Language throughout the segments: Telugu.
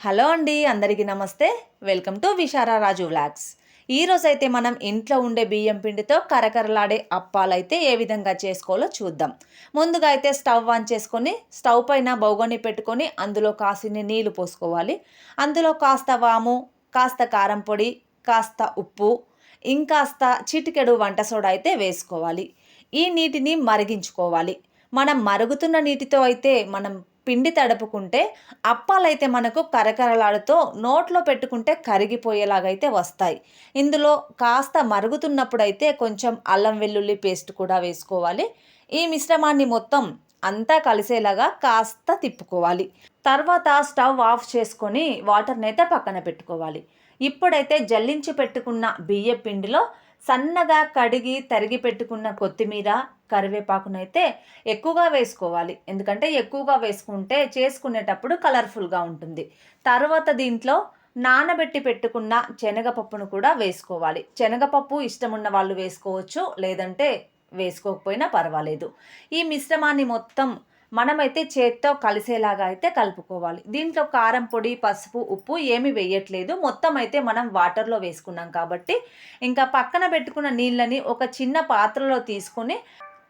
హలో అండి, అందరికీ నమస్తే. Welcome to Vishara Raju vlogs. ఈరోజైతే మనం ఇంట్లో ఉండే బియ్యం పిండితో కరకరలాడే అప్పాలైతే ఏ విధంగా చేసుకోవాలో చూద్దాం. ముందుగా అయితే స్టవ్ ఆన్ చేసుకొని స్టవ్ పైన బౌగొని పెట్టుకొని అందులో కాసిన్ని నీళ్లు పోసుకోవాలి. అందులో కాస్త వాము, కాస్త కారం పొడి, కాస్త ఉప్పు, ఇంకాస్త చిటికెడు వంట సోడా అయితే వేసుకోవాలి. ఈ నీటిని మరిగించుకోవాలి. మనం మరుగుతున్న నీటితో అయితే మనం పిండి తడుపుకుంటే అప్పాలైతే మనకు కరకరలాడుతూ నోట్లో పెట్టుకుంటే కరిగిపోయేలాగైతే వస్తాయి. ఇందులో కాస్త మరుగుతున్నప్పుడైతే కొంచెం అల్లం వెల్లుల్లి పేస్ట్ కూడా వేసుకోవాలి. ఈ మిశ్రమాన్ని మొత్తం అంతా కలిసేలాగా కాస్త తిప్పుకోవాలి. తర్వాత స్టవ్ ఆఫ్ చేసుకొని వాటర్ని అయితే పక్కన పెట్టుకోవాలి. ఇప్పుడైతే జల్లించి పెట్టుకున్న బియ్య పిండిలో సన్నగా కడిగి తరిగి పెట్టుకున్న కొత్తిమీర, కరివేపాకునైతే ఎక్కువగా వేసుకోవాలి. ఎందుకంటే ఎక్కువగా వేసుకుంటే చేసుకునేటప్పుడు కలర్ఫుల్గా ఉంటుంది. తర్వాత దీంట్లో నానబెట్టి పెట్టుకున్న శనగపప్పును కూడా వేసుకోవాలి. శనగపప్పు ఇష్టం ఉన్న వాళ్ళు వేసుకోవచ్చు, లేదంటే వేసుకోకపోయినా పర్వాలేదు. ఈ మిశ్రమాన్ని మొత్తం మనమైతే చేత్తో కలిసేలాగా అయితే కలుపుకోవాలి. దీంట్లో కారం పొడి, పసుపు, ఉప్పు ఏమి వేయట్లేదు. మొత్తం అయితే మనం వాటర్లో వేసుకున్నాం కాబట్టి ఇంకా పక్కన పెట్టుకున్న నీళ్ళని ఒక చిన్న పాత్రలో తీసుకొని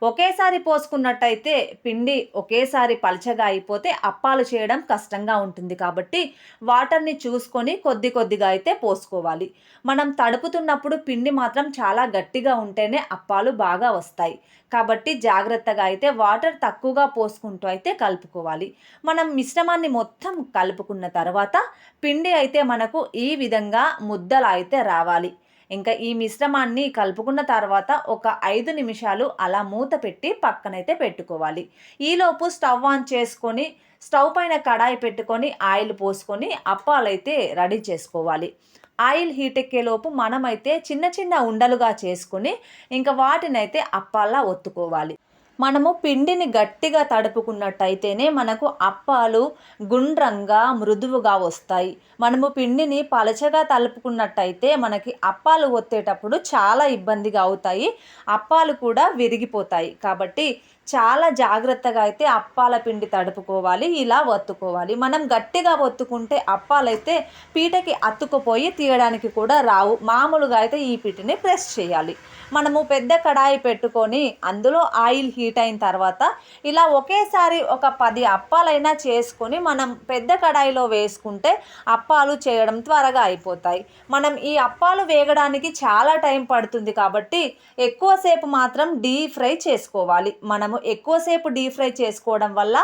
ఒకేసారి పోసుకున్నట్టయితే పిండి ఒకేసారి పలచగా అయిపోతే అప్పాలు చేయడం కష్టంగా ఉంటుంది. కాబట్టి వాటర్ని చూసుకొని కొద్ది కొద్దిగా అయితే పోసుకోవాలి. మనం తడుపుతున్నప్పుడు పిండి మాత్రం చాలా గట్టిగా ఉంటేనే అప్పాలు బాగా వస్తాయి. కాబట్టి జాగ్రత్తగా అయితే వాటర్ తక్కువగా పోసుకుంటూ అయితే కలుపుకోవాలి. మనం మిశ్రమాన్ని మొత్తం కలుపుకున్న తర్వాత పిండి అయితే మనకు ఈ విధంగా ముద్దలా అయితే రావాలి. ఇంకా ఈ మిశ్రమాన్ని కలుపుకున్న తర్వాత ఒక 5 నిమిషాలు అలా మూత పెట్టి పక్కనైతే పెట్టుకోవాలి. ఈలోపు స్టవ్ ఆన్ చేసుకొని స్టవ్ పైన కడాయి పెట్టుకొని ఆయిల్ పోసుకొని అప్పాలైతే రెడీ చేసుకోవాలి. ఆయిల్ హీట్ ఎక్కేలోపు మనమైతే చిన్న చిన్న ఉండలుగా చేసుకొని ఇంకా వాటినైతే అప్పాల్లా ఒత్తుకోవాలి. మనము పిండిని గట్టిగా తడుపుకున్నట్టయితేనే మనకు అప్పాలు గుండ్రంగా మృదువుగా వస్తాయి. మనము పిండిని పలచగా తలుపుకున్నట్టయితే మనకి అప్పాలు ఒత్తేటప్పుడు చాలా ఇబ్బందిగా అవుతాయి. అప్పాలు కూడా విరిగిపోతాయి. కాబట్టి చాలా జాగ్రత్తగా అయితే అప్పాల పిండి తడుపుకోవాలి. ఇలా ఒత్తుకోవాలి. మనం గట్టిగా ఒత్తుకుంటే అప్పాలైతే పీటకి అతుక్కుపోయి తీయడానికి కూడా రావు. మామూలుగా అయితే ఈ పీటని ప్రెస్ చేయాలి. మనము పెద్ద కడాయి పెట్టుకొని అందులో ఆయిల్ హీట్ అయిన తర్వాత ఇలా ఒకేసారి ఒక 10 అప్పాలైనా చేసుకొని మనం పెద్ద కడాయిలో వేసుకుంటే అప్పాలు చేయడం త్వరగా అయిపోతాయి. మనం ఈ అప్పాలు వేగడానికి చాలా టైం పడుతుంది. కాబట్టి ఎక్కువసేపు మాత్రం డీప్ ఫ్రై చేసుకోవాలి. మనము ఎక్కువసేపు డీప్ ఫ్రై చేసుకోవడం వల్ల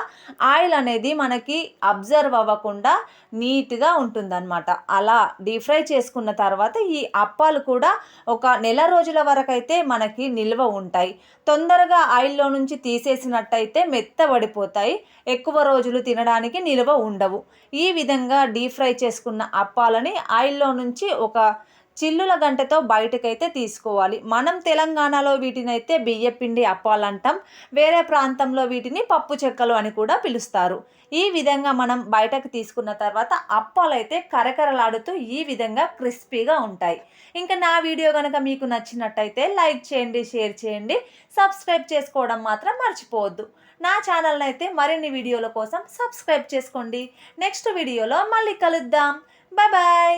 ఆయిల్ అనేది మనకి అబ్జర్వ్ అవ్వకుండా నీట్గా ఉంటుందన్నమాట. అలా డీప్ ఫ్రై చేసుకున్న తర్వాత ఈ అప్పాలు కూడా ఒక నెల రోజుల వరకు అయితే మనకి నిల్వ ఉంటాయి. తొందరగా ఆయిల్లో నుంచి తీసేసినట్టయితే మెత్తబడిపోతాయి. ఎక్కువ రోజులు తినడానికి నిల్వ ఉండవు. ఈ విధంగా డీప్ ఫ్రై చేసుకున్న అప్పాలని ఆయిల్లో నుంచి ఒక చిల్లుల గంటతో బయటకైతే తీసుకోవాలి. మనం తెలంగాణలో వీటినైతే బియ్యపిండి అప్పాలంటాం. వేరే ప్రాంతంలో వీటిని పప్పు చెక్కలు అని కూడా పిలుస్తారు. ఈ విధంగా మనం బయటకు తీసుకున్న తర్వాత అప్పాలైతే కరకరలాడుతూ ఈ విధంగా క్రిస్పీగా ఉంటాయి. ఇంకా నా వీడియో కనుక మీకు నచ్చినట్టయితే లైక్ చేయండి, షేర్ చేయండి, సబ్స్క్రైబ్ చేసుకోవడం మాత్రం మర్చిపోవద్దు. నా ఛానల్ని అయితే మరిన్ని వీడియోల కోసం సబ్స్క్రైబ్ చేసుకోండి. నెక్స్ట్ వీడియోలో మళ్ళీ కలుద్దాం. Bye bye.